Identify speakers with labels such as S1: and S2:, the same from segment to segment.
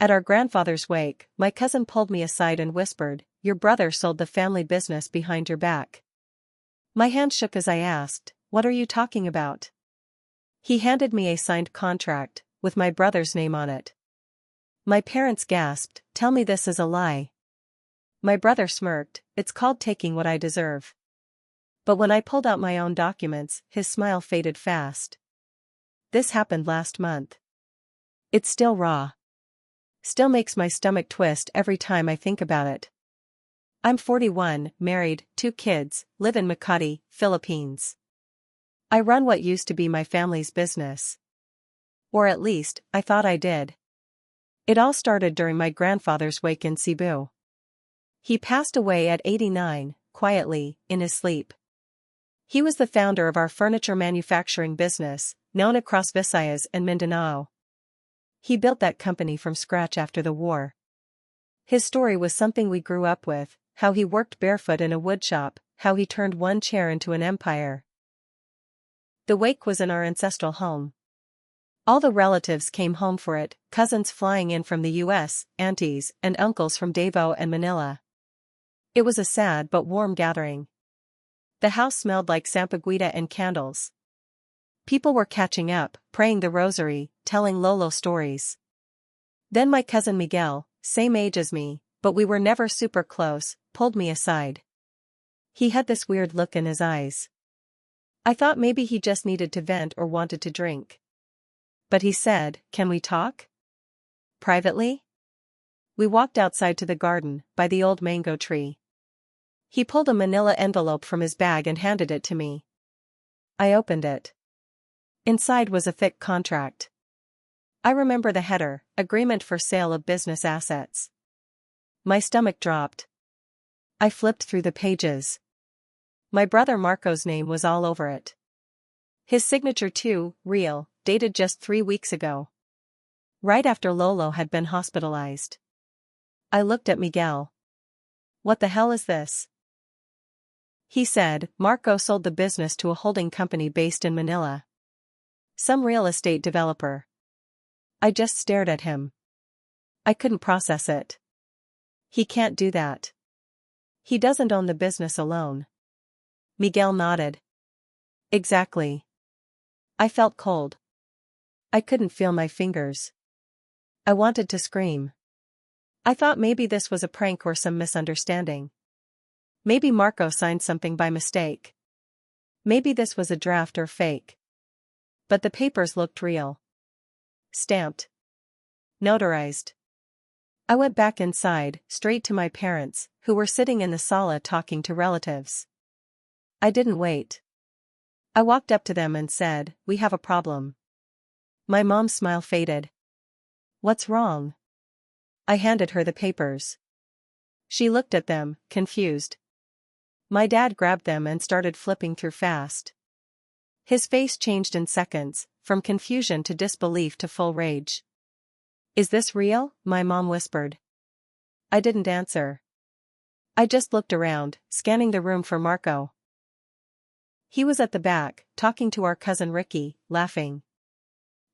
S1: At our grandfather's wake, my cousin pulled me aside and whispered, "Your brother sold the family business behind your back." My hand shook as I asked, "What are you talking about?" He handed me a signed contract, with my brother's name on it. My parents gasped, "Tell me this is a lie." My brother smirked, "It's called taking what I deserve." But when I pulled out my own documents, his smile faded fast. This happened last month. It's still raw. Still makes my stomach twist every time I think about it. I'm 41, married, 2 kids, live in Makati, Philippines. I run what used to be my family's business. Or at least, I thought I did. It all started during my grandfather's wake in Cebu. He passed away at 89, quietly, in his sleep. He was the founder of our furniture manufacturing business, known across Visayas and Mindanao. He built that company from scratch after the war. His story was something we grew up with, how he worked barefoot in a woodshop, how he turned one chair into an empire. The wake was in our ancestral home. All the relatives came home for it, cousins flying in from the US, aunties and uncles from Davao and Manila. It was a sad but warm gathering. The house smelled like sampaguita and candles. People were catching up, praying the rosary, telling Lolo stories. Then my cousin Miguel, same age as me, but we were never super close, pulled me aside. He had this weird look in his eyes. I thought maybe he just needed to vent or wanted to drink. But he said, "Can we talk? Privately?" We walked outside to the garden, by the old mango tree. He pulled a manila envelope from his bag and handed it to me. I opened it. Inside was a thick contract. I remember the header, Agreement for Sale of Business Assets. My stomach dropped. I flipped through the pages. My brother Marco's name was all over it. His signature too, real, dated just 3 weeks ago. Right after Lolo had been hospitalized. I looked at Miguel. "What the hell is this?" He said, "Marco sold the business to a holding company based in Manila. Some real estate developer." I just stared at him. I couldn't process it. He can't do that. He doesn't own the business alone. Miguel nodded. Exactly. I felt cold. I couldn't feel my fingers. I wanted to scream. I thought maybe this was a prank or some misunderstanding. Maybe Marco signed something by mistake. Maybe this was a draft or fake. But the papers looked real. Stamped. Notarized. I went back inside, straight to my parents, who were sitting in the sala talking to relatives. I didn't wait. I walked up to them and said, "We have a problem." My mom's smile faded. "What's wrong?" I handed her the papers. She looked at them, confused. My dad grabbed them and started flipping through fast. His face changed in seconds, from confusion to disbelief to full rage. "Is this real?" my mom whispered. I didn't answer. I just looked around, scanning the room for Marco. He was at the back, talking to our cousin Ricky, laughing.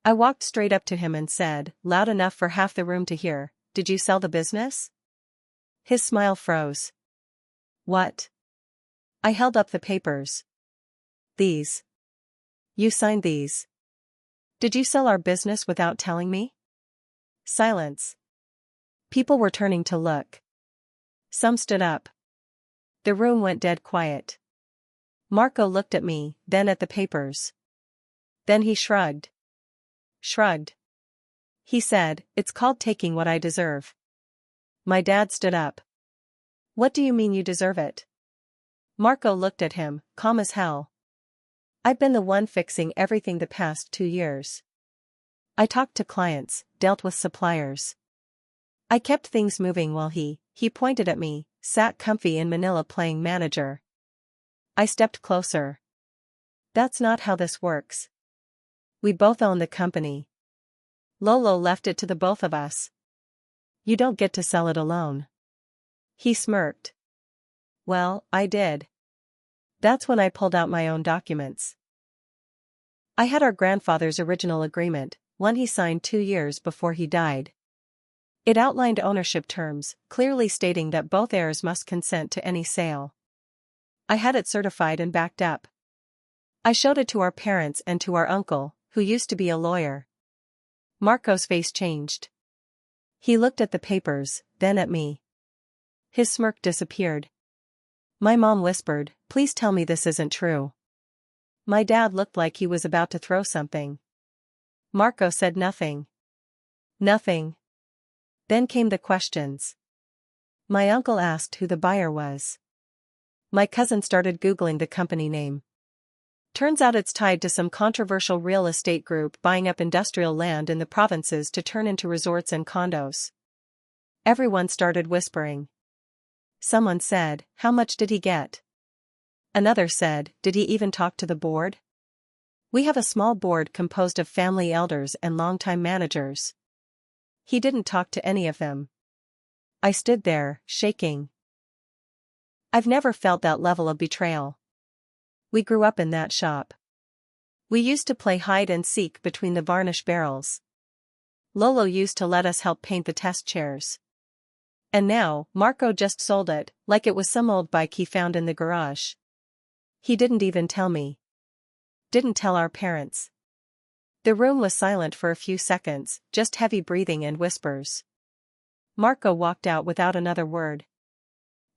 S1: I walked straight up to him and said, loud enough for half the room to hear, "Did you sell the business?" His smile froze. "What?" I held up the papers. "These. You signed these. Did you sell our business without telling me?" Silence. People were turning to look. Some stood up. The room went dead quiet. Marco looked at me, then at the papers. Then he shrugged. Shrugged. He said, "It's called taking what I deserve." My dad stood up. "What do you mean you deserve it?" Marco looked at him, calm as hell. "I've been the one fixing everything the past 2 years. I talked to clients, dealt with suppliers. I kept things moving while he pointed at me, sat comfy in Manila playing manager." I stepped closer. "That's not how this works. We both own the company. Lolo left it to the both of us. You don't get to sell it alone." He smirked. "Well, I did." That's when I pulled out my own documents. I had our grandfather's original agreement, one he signed 2 years before he died. It outlined ownership terms, clearly stating that both heirs must consent to any sale. I had it certified and backed up. I showed it to our parents and to our uncle, who used to be a lawyer. Marco's face changed. He looked at the papers, then at me. His smirk disappeared. My mom whispered, "Please tell me this isn't true." My dad looked like he was about to throw something. Marco said nothing. Nothing. Then came the questions. My uncle asked who the buyer was. My cousin started Googling the company name. Turns out it's tied to some controversial real estate group buying up industrial land in the provinces to turn into resorts and condos. Everyone started whispering. Someone said, "How much did he get?" Another said, "Did he even talk to the board?" We have a small board composed of family elders and longtime managers. He didn't talk to any of them. I stood there, shaking. I've never felt that level of betrayal. We grew up in that shop. We used to play hide and seek between the varnish barrels. Lolo used to let us help paint the test chairs. And now, Marco just sold it, like it was some old bike he found in the garage. He didn't even tell me. Didn't tell our parents. The room was silent for a few seconds, just heavy breathing and whispers. Marco walked out without another word.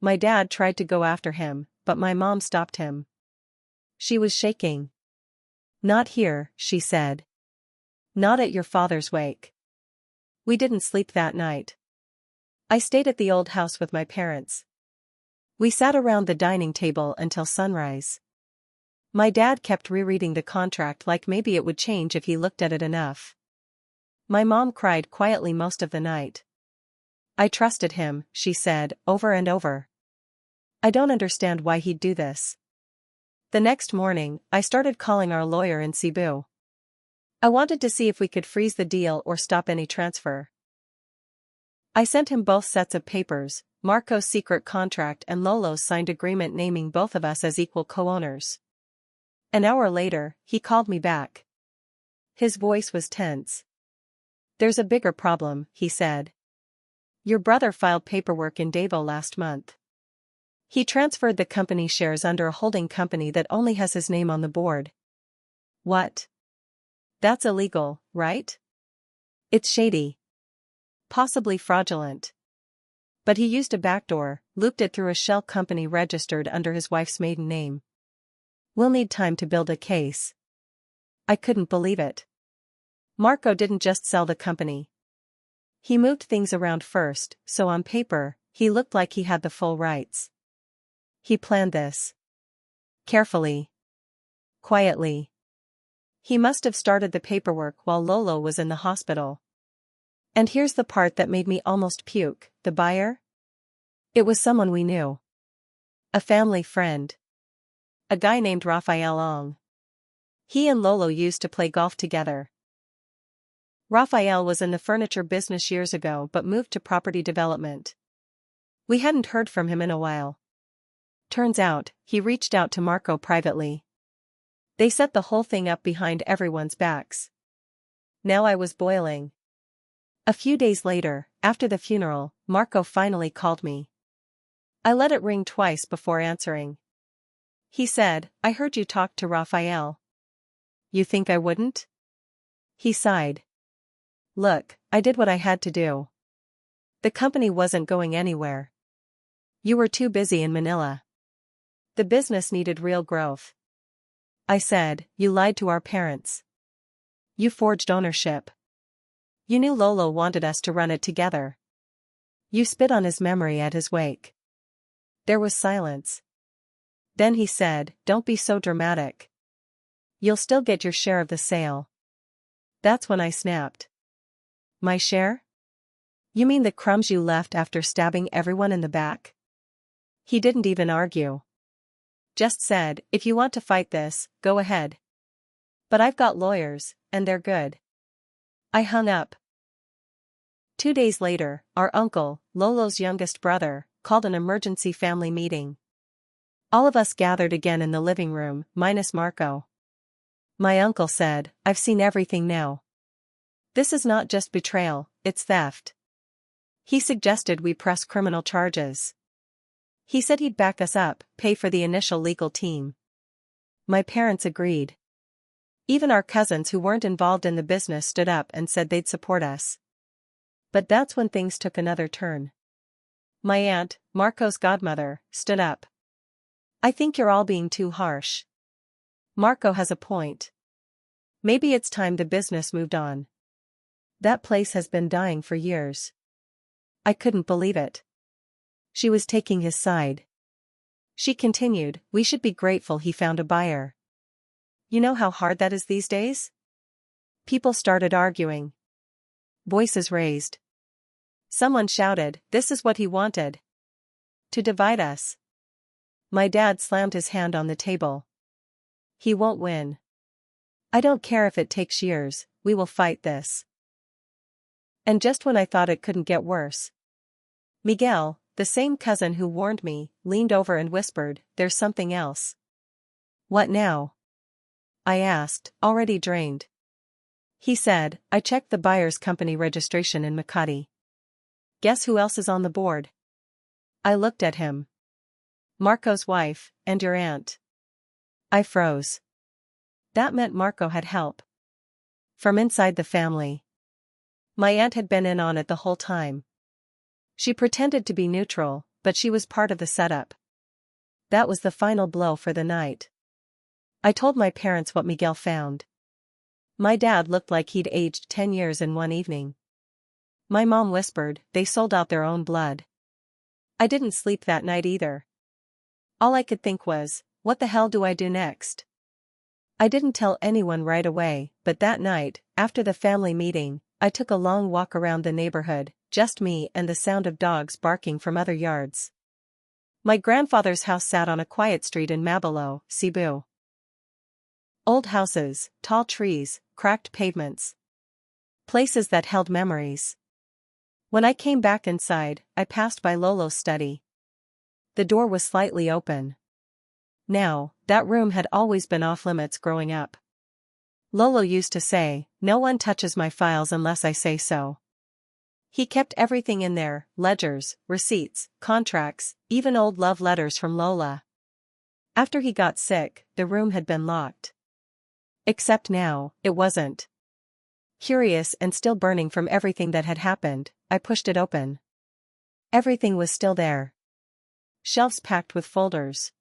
S1: My dad tried to go after him, but my mom stopped him. She was shaking. "Not here," she said. "Not at your father's wake." We didn't sleep that night. I stayed at the old house with my parents. We sat around the dining table until sunrise. My dad kept rereading the contract like maybe it would change if he looked at it enough. My mom cried quietly most of the night. "I trusted him," she said, over and over. "I don't understand why he'd do this." The next morning, I started calling our lawyer in Cebu. I wanted to see if we could freeze the deal or stop any transfer. I sent him both sets of papers, Marco's secret contract and Lolo's signed agreement naming both of us as equal co-owners. An hour later, he called me back. His voice was tense. "There's a bigger problem," he said. "Your brother filed paperwork in Davao last month. He transferred the company shares under a holding company that only has his name on the board." "What? That's illegal, right?" "It's shady. Possibly fraudulent. But he used a backdoor, looped it through a shell company registered under his wife's maiden name. We'll need time to build a case." I couldn't believe it. Marco didn't just sell the company. He moved things around first, so on paper, he looked like he had the full rights. He planned this. Carefully. Quietly. He must have started the paperwork while Lolo was in the hospital. And here's the part that made me almost puke, the buyer? It was someone we knew. A family friend. A guy named Rafael Ong. He and Lolo used to play golf together. Rafael was in the furniture business years ago but moved to property development. We hadn't heard from him in a while. Turns out, he reached out to Marco privately. They set the whole thing up behind everyone's backs. Now I was boiling. A few days later, after the funeral, Marco finally called me. I let it ring twice before answering. He said, "I heard you talked to Rafael. You think I wouldn't?" He sighed. "Look, I did what I had to do. The company wasn't going anywhere. You were too busy in Manila. The business needed real growth." I said, "You lied to our parents. You forged ownership. You knew Lolo wanted us to run it together. You spit on his memory at his wake." There was silence. Then he said, "Don't be so dramatic. You'll still get your share of the sale." That's when I snapped. "My share? You mean the crumbs you left after stabbing everyone in the back?" He didn't even argue. Just said, "If you want to fight this, go ahead. But I've got lawyers, and they're good." I hung up. 2 days later, our uncle, Lolo's youngest brother, called an emergency family meeting. All of us gathered again in the living room, minus Marco. My uncle said, "I've seen everything now. This is not just betrayal, it's theft. He suggested we press criminal charges. He said he'd back us up, pay for the initial legal team. My parents agreed. Even our cousins who weren't involved in the business stood up and said they'd support us. But that's when things took another turn. My aunt, Marco's godmother, stood up. I think you're all being too harsh. Marco has a point. Maybe it's time the business moved on. That place has been dying for years. I couldn't believe it. She was taking his side. She continued, we should be grateful he found a buyer. You know how hard that is these days? People started arguing. Voices raised. Someone shouted, this is what he wanted. To divide us. My dad slammed his hand on the table. He won't win. I don't care if it takes years, we will fight this. And just when I thought it couldn't get worse, Miguel, the same cousin who warned me, leaned over and whispered, there's something else. What now? I asked, already drained. He said, I checked the buyer's company registration in Makati. Guess who else is on the board? I looked at him. Marco's wife, and your aunt. I froze. That meant Marco had help. From inside the family. My aunt had been in on it the whole time. She pretended to be neutral, but she was part of the setup. That was the final blow for the night. I told my parents what Miguel found. My dad looked like he'd aged 10 years in one evening. My mom whispered, they sold out their own blood. I didn't sleep that night either. All I could think was, what the hell do I do next? I didn't tell anyone right away, but that night, after the family meeting, I took a long walk around the neighborhood, just me and the sound of dogs barking from other yards. My grandfather's house sat on a quiet street in Mabalo, Cebu. Old houses, tall trees, cracked pavements. Places that held memories. When I came back inside, I passed by Lolo's study. The door was slightly open. Now, that room had always been off-limits growing up. Lolo used to say, no one touches my files unless I say so. He kept everything in there, ledgers, receipts, contracts, even old love letters from Lola. After he got sick, the room had been locked. Except now, it wasn't. Curious and still burning from everything that had happened, I pushed it open. Everything was still there. Shelves packed with folders.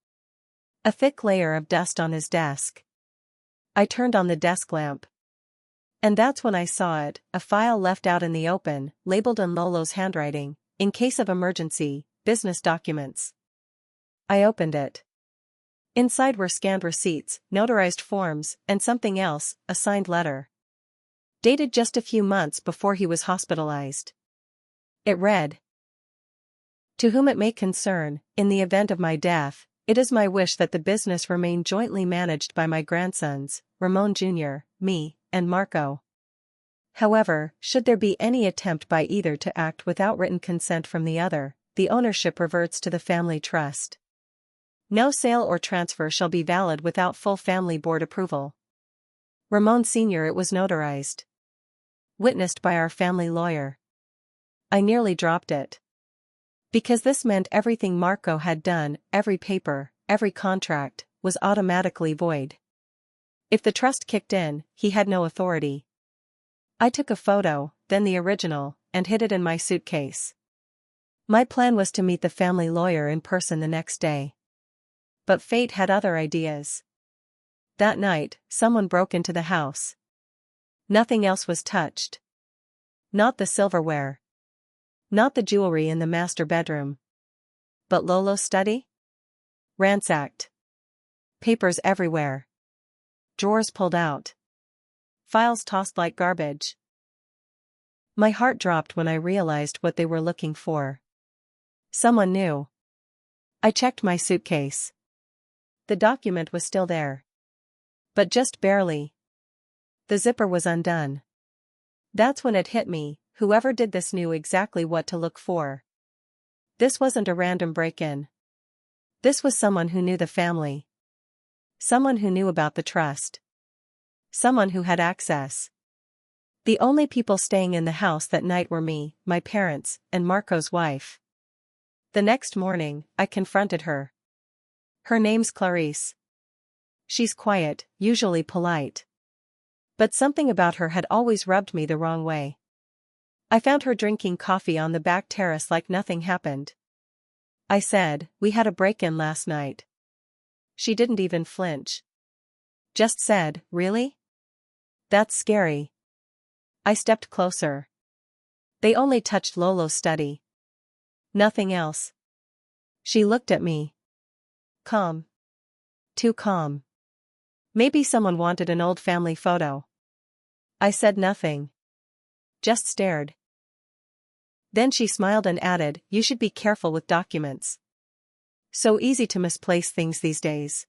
S1: A thick layer of dust on his desk. I turned on the desk lamp. And that's when I saw it, a file left out in the open, labeled in Lolo's handwriting, in case of emergency, business documents. I opened it. Inside were scanned receipts, notarized forms, and something else, a signed letter. Dated just a few months before he was hospitalized. It read, to whom it may concern, in the event of my death, it is my wish that the business remain jointly managed by my grandsons, Ramon Jr., me, and Marco. However, should there be any attempt by either to act without written consent from the other, the ownership reverts to the family trust. No sale or transfer shall be valid without full family board approval. Ramon Sr. It was notarized. Witnessed by our family lawyer. I nearly dropped it. Because this meant everything Marco had done, every paper, every contract, was automatically void. If the trust kicked in, he had no authority. I took a photo, then the original, and hid it in my suitcase. My plan was to meet the family lawyer in person the next day. But fate had other ideas. That night, someone broke into the house. Nothing else was touched. Not the silverware. Not the jewelry in the master bedroom. But Lolo's study? Ransacked. Papers everywhere. Drawers pulled out. Files tossed like garbage. My heart dropped when I realized what they were looking for. Someone knew. I checked my suitcase. The document was still there. But just barely. The zipper was undone. That's when it hit me, whoever did this knew exactly what to look for. This wasn't a random break-in. This was someone who knew the family. Someone who knew about the trust. Someone who had access. The only people staying in the house that night were me, my parents, and Marco's wife. The next morning, I confronted her. Her name's Clarice. She's quiet, usually polite. But something about her had always rubbed me the wrong way. I found her drinking coffee on the back terrace like nothing happened. I said, "We had a break-in last night." She didn't even flinch. Just said, "Really? That's scary." I stepped closer. They only touched Lolo's study. Nothing else. She looked at me. Calm. Too calm. Maybe someone wanted an old family photo. I said nothing. Just stared. Then she smiled and added, "You should be careful with documents. So easy to misplace things these days."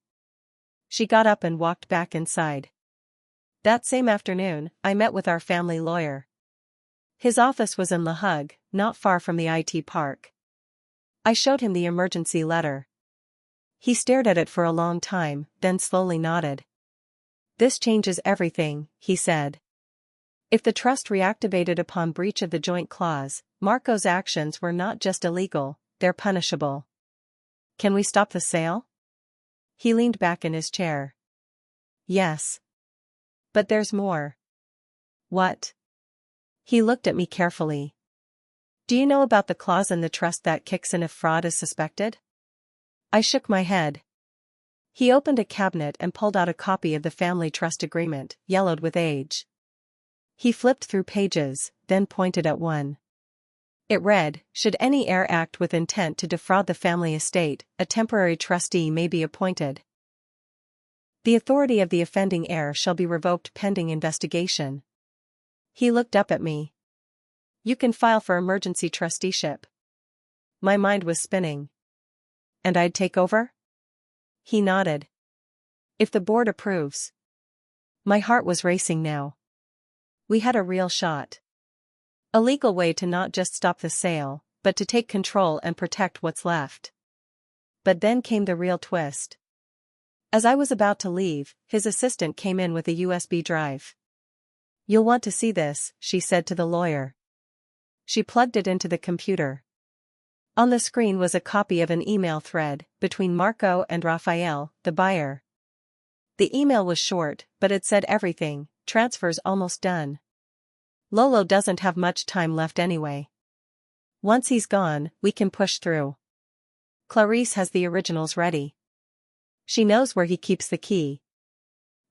S1: She got up and walked back inside. That same afternoon, I met with our family lawyer. His office was in La Hug, not far from the IT park. I showed him the emergency letter. He stared at it for a long time, then slowly nodded. "This changes everything," he said. If the trust reactivated upon breach of the joint clause, Marco's actions were not just illegal, they're punishable. "Can we stop the sale?" He leaned back in his chair. "Yes. But there's more." "What?" He looked at me carefully. "Do you know about the clause in the trust that kicks in if fraud is suspected?" I shook my head. He opened a cabinet and pulled out a copy of the family trust agreement, yellowed with age. He flipped through pages, then pointed at one. It read, "Should any heir act with intent to defraud the family estate, a temporary trustee may be appointed. The authority of the offending heir shall be revoked pending investigation." He looked up at me. "You can file for emergency trusteeship." My mind was spinning. "And I'd take over?" He nodded. "If the board approves." My heart was racing now. We had a real shot. A legal way to not just stop the sale, but to take control and protect what's left. But then came the real twist. As I was about to leave, his assistant came in with a USB drive. "You'll want to see this," she said to the lawyer. She plugged it into the computer. On the screen was a copy of an email thread between Marco and Raphael, the buyer. The email was short, but it said everything: "Transfer's almost done. Lolo doesn't have much time left anyway. Once he's gone, we can push through. Clarice has the originals ready. She knows where he keeps the key."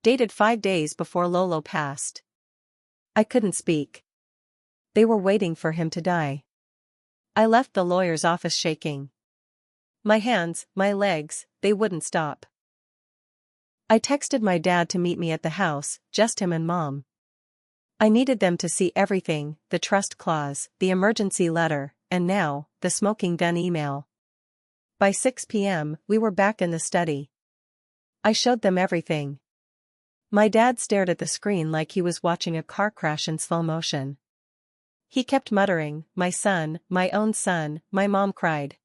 S1: Dated 5 days before Lolo passed. I couldn't speak. They were waiting for him to die. I left the lawyer's office shaking. My hands, my legs, they wouldn't stop. I texted my dad to meet me at the house, just him and Mom. I needed them to see everything: the trust clause, the emergency letter, and now, the smoking gun email. By 6 p.m., we were back in the study. I showed them everything. My dad stared at the screen like he was watching a car crash in slow motion. He kept muttering, "My son, my own son." My mom cried.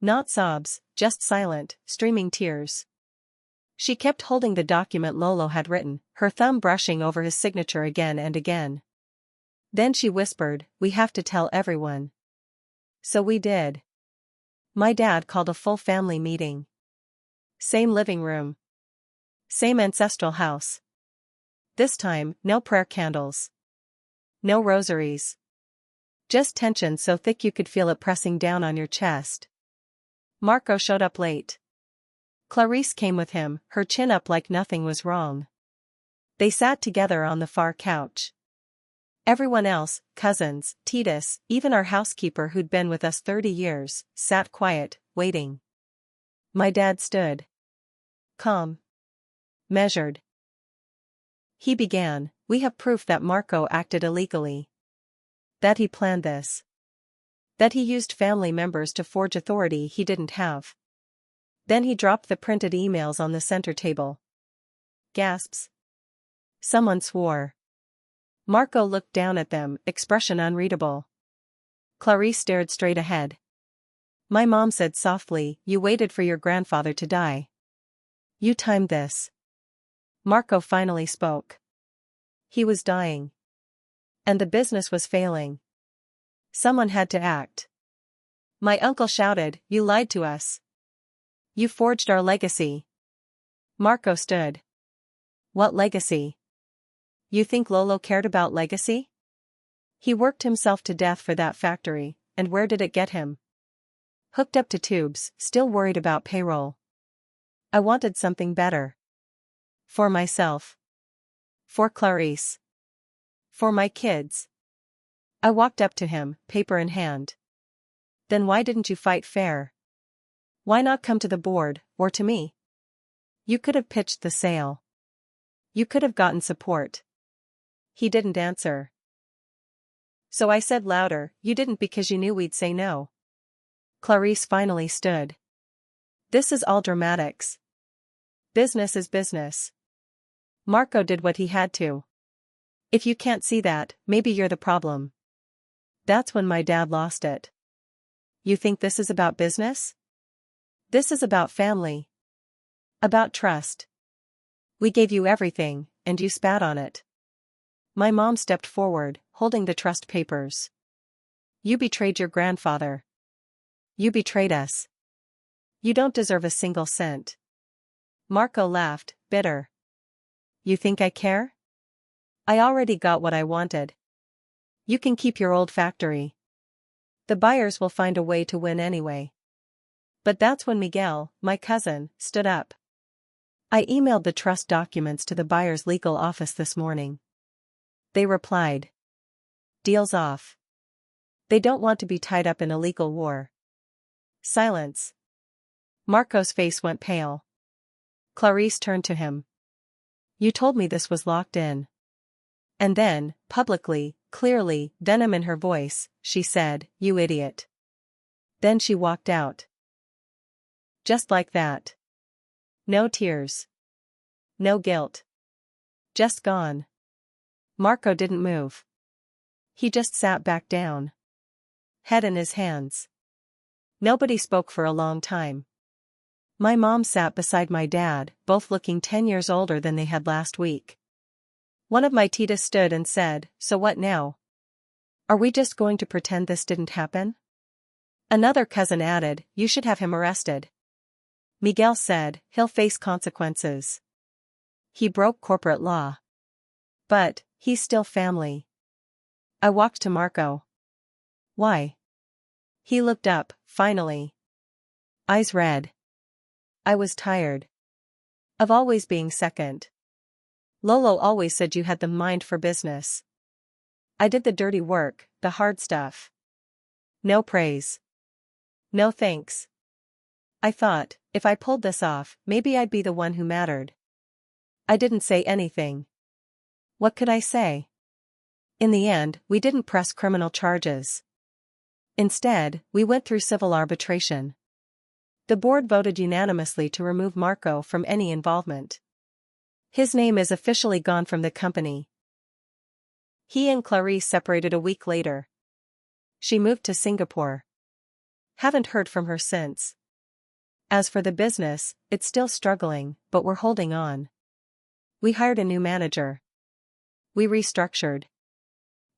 S1: Not sobs, just silent, streaming tears. She kept holding the document Lolo had written, her thumb brushing over his signature again and again. Then she whispered, "We have to tell everyone." So we did. My dad called a full family meeting. Same living room. Same ancestral house. This time, no prayer candles. No rosaries. Just tension so thick you could feel it pressing down on your chest. Marco showed up late. Clarice came with him, her chin up like nothing was wrong. They sat together on the far couch. Everyone else, cousins, Titus, even our housekeeper who'd been with us 30 years, sat quiet, waiting. My dad stood. Calm. Measured. He began, "We have proof that Marco acted illegally. That he planned this. That he used family members to forge authority he didn't have." Then he dropped the printed emails on the center table. Gasps. Someone swore. Marco looked down at them, expression unreadable. Clarice stared straight ahead. My mom said softly, "You waited for your grandfather to die. You timed this." Marco finally spoke. He was dying. And the business was failing. Someone had to act. My uncle shouted, "You lied to us. You forged our legacy." Marco stood. What legacy? You think Lolo cared about legacy? He worked himself to death for that factory, and where did it get him? Hooked up to tubes, still worried about payroll. I wanted something better. For myself. For Clarice. For my kids. I walked up to him, paper in hand. Then why didn't you fight fair? Why not come to the board, or to me? You could have pitched the sale. You could have gotten support. He didn't answer. So I said louder, "You didn't because you knew we'd say no." Clarice finally stood. This is all dramatics. Business is business. Marco did what he had to. If you can't see that, maybe you're the problem. That's when my dad lost it. You think this is about business? This is about family. About trust. We gave you everything, and you spat on it. My mom stepped forward, holding the trust papers. You betrayed your grandfather. You betrayed us. You don't deserve a single cent. Marco laughed, bitter. You think I care? I already got what I wanted. You can keep your old factory. The buyers will find a way to win anyway. But that's when Miguel, my cousin, stood up. I emailed the trust documents to the buyer's legal office this morning. They replied. Deal's off. They don't want to be tied up in a legal war. Silence. Marco's face went pale. Clarice turned to him. You told me this was locked in. And then, publicly, clearly, venom in her voice, she said, "You idiot." Then she walked out. Just like that. No tears. No guilt. Just gone. Marco didn't move. He just sat back down. Head in his hands. Nobody spoke for a long time. My mom sat beside my dad, both looking 10 years older than they had last week. One of my titas stood and said, "So what now? Are we just going to pretend this didn't happen?" Another cousin added, "You should have him arrested." Miguel said, "He'll face consequences. He broke corporate law. But, he's still family." I walked to Marco. Why? He looked up, finally. Eyes red. I was tired. Of always being second. Lolo always said you had the mind for business. I did the dirty work, the hard stuff. No praise. No thanks. I thought, if I pulled this off, maybe I'd be the one who mattered. I didn't say anything. What could I say? In the end, we didn't press criminal charges. Instead, we went through civil arbitration. The board voted unanimously to remove Marco from any involvement. His name is officially gone from the company. He and Clarice separated a week later. She moved to Singapore. Haven't heard from her since. As for the business, it's still struggling, but we're holding on. We hired a new manager. We restructured.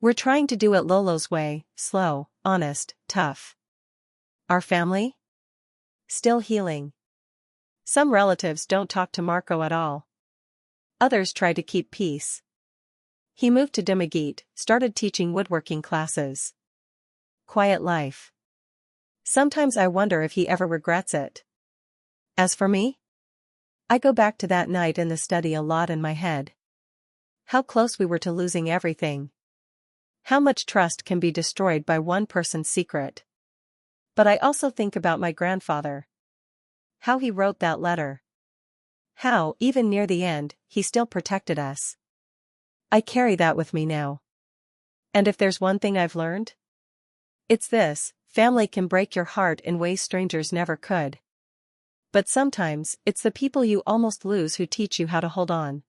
S1: We're trying to do it Lolo's way, slow, honest, tough. Our family? Still healing. Some relatives don't talk to Marco at all. Others try to keep peace. He moved to Dimagit, started teaching woodworking classes. Quiet life. Sometimes I wonder if he ever regrets it. As for me? I go back to that night in the study a lot in my head. How close we were to losing everything. How much trust can be destroyed by one person's secret. But I also think about my grandfather. How he wrote that letter. How, even near the end, he still protected us. I carry that with me now. And if there's one thing I've learned, it's this: family can break your heart in ways strangers never could. But sometimes, it's the people you almost lose who teach you how to hold on.